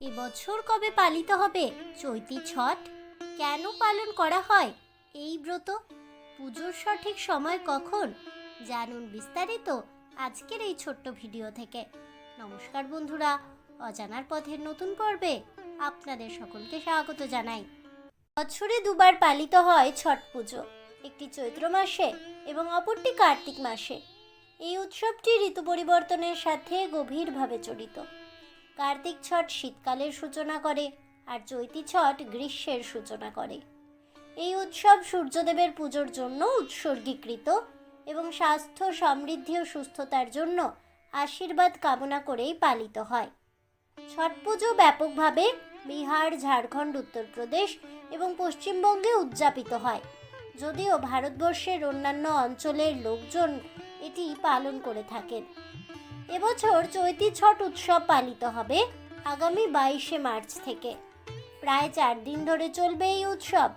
এবছর কবে পালিত হবে চৈতি ছট? কেন পালন করা হয় এই ব্রত? পুজোর সঠিক সময় কখন? জানুন বিস্তারিত আজকের এই ছোট্ট ভিডিও থেকে। নমস্কার বন্ধুরা, অজানার পথের নতুন পর্বে আপনাদের সকলকে স্বাগত জানাই। বছরে দুবার পালিত হয় ছট পুজো, একটি চৈত্র মাসে এবং অপরটি কার্তিক মাসে। এই উৎসবটি ঋতু পরিবর্তনের সাথে গভীরভাবে জড়িত। কার্তিক ছট শীতকালের সূচনা করে আর চৈতি ছট গ্রীষ্মের সূচনা করে। এই উৎসব সূর্যদেবের পুজোর জন্য উৎসর্গীকৃত এবং স্বাস্থ্য, সমৃদ্ধি ও সুস্থতার জন্য আশীর্বাদ কামনা করেই পালিত হয়। ছট পুজো ব্যাপকভাবে বিহার, ঝাড়খণ্ড, উত্তরপ্রদেশ এবং পশ্চিমবঙ্গে উদযাপিত হয়, যদিও ভারতবর্ষের অন্যান্য অঞ্চলের লোকজন এটি পালন করে থাকেন। এবছর চৈতি ছট উৎসব পালিত হবে আগামী 22শে মার্চ থেকে। প্রায় 4 দিন ধরে চলবে এই উৎসব।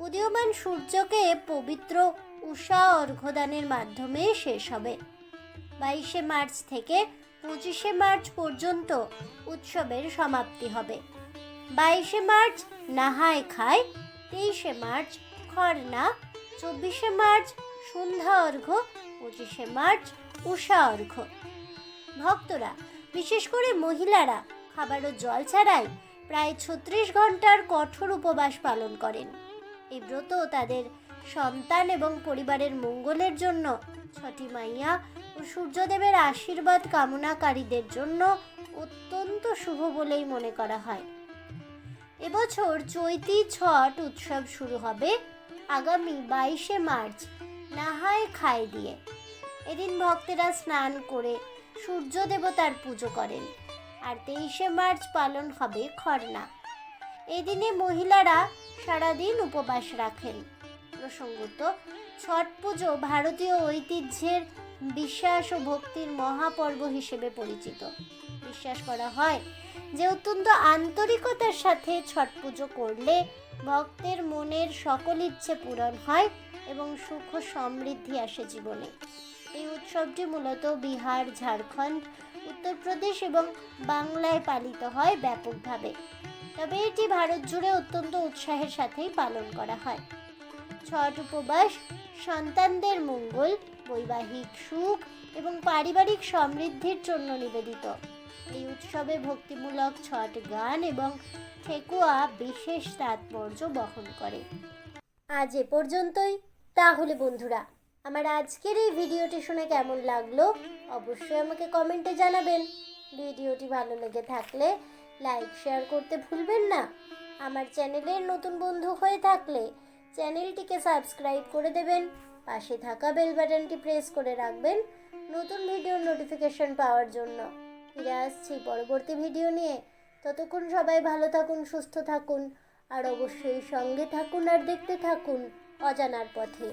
উদীয়মান সূর্যকে পবিত্র উষা অর্ঘ্যদানের মাধ্যমে শেষ হবে। 22শে মার্চ থেকে 25শে মার্চ পর্যন্ত উৎসবের সমাপ্তি হবে। 22শে মার্চ নাহায় খায়, 23শে মার্চ খরনা, 24শে মার্চ সন্ধ্যা অর্ঘ্য, 25শে মার্চ উষা অর্ঘ্য। ভক্তরা, বিশেষ করে মহিলারা, খাবার ও জল ছাড়াই প্রায় 36 ঘন্টার কঠোর উপবাস পালন করেন। এই ব্রত তাদের সন্তান এবং পরিবারের মঙ্গলের জন্য, ছটি মাইয়া ও সূর্যদেবের আশীর্বাদ কামনাকারীদের জন্য অত্যন্ত শুভ বলেই মনে করা হয়। এবছর চৈতি ছট উৎসব শুরু হবে আগামী 22শে মার্চ নাহায় খায় দিয়ে। এদিন ভক্তেরা স্নান করে সূর্য দেবতার পুজো করেন। আর 23শে মার্চ পালন হবে খরনা। এদিনে মহিলারা সারাদিন উপবাস রাখেন। প্রসঙ্গত, ছট পুজো ভারতীয় ঐতিহ্যের বিশ্বাস ও ভক্তির মহাপর্ব হিসেবে পরিচিত। বিশ্বাস করা হয় যে অত্যন্ত আন্তরিকতার সাথে ছট পুজো করলে ভক্তের মনের সকল ইচ্ছে পূরণ হয় এবং সুখ ও সমৃদ্ধি আসে জীবনে। এই উৎসবটি মূলত বিহার, ঝাড়খণ্ড, উত্তরপ্রদেশ এবং বাংলায় পালিত হয় ব্যাপকভাবে, তবে এটি ভারত জুড়ে অত্যন্ত উৎসাহের সাথেই পালন করা হয়। ছট উপবাস সন্তানদের মঙ্গল, বৈবাহিক সুখ এবং পারিবারিক সমৃদ্ধির জন্য নিবেদিত। এই উৎসবে ভক্তিমূলক ছট গান এবং ঠেকুয়া বিশেষ তাৎপর্য বহন করে। আজ এ পর্যন্তই। তাহলে বন্ধুরা, আমার আজকের এই ভিডিওটি শুনে কেমন লাগলো অবশ্যই আমাকে কমেন্টে জানাবেন। ভিডিওটি ভালো লেগে থাকলে লাইক, শেয়ার করতে ভুলবেন না। আমার চ্যানেলের নতুন বন্ধু হয়ে থাকলে চ্যানেলটিকে সাবস্ক্রাইব করে দেবেন। পাশে থাকা বেল বাটনটি প্রেস করে রাখবেন নতুন ভিডিওর নোটিফিকেশন পাওয়ার জন্য। ফিরে আসছি পরবর্তী ভিডিও নিয়ে। ততক্ষণ সবাই ভালো থাকুন, সুস্থ থাকুন আর অবশ্যই সঙ্গে থাকুন আর দেখতে থাকুন অজানার পথে।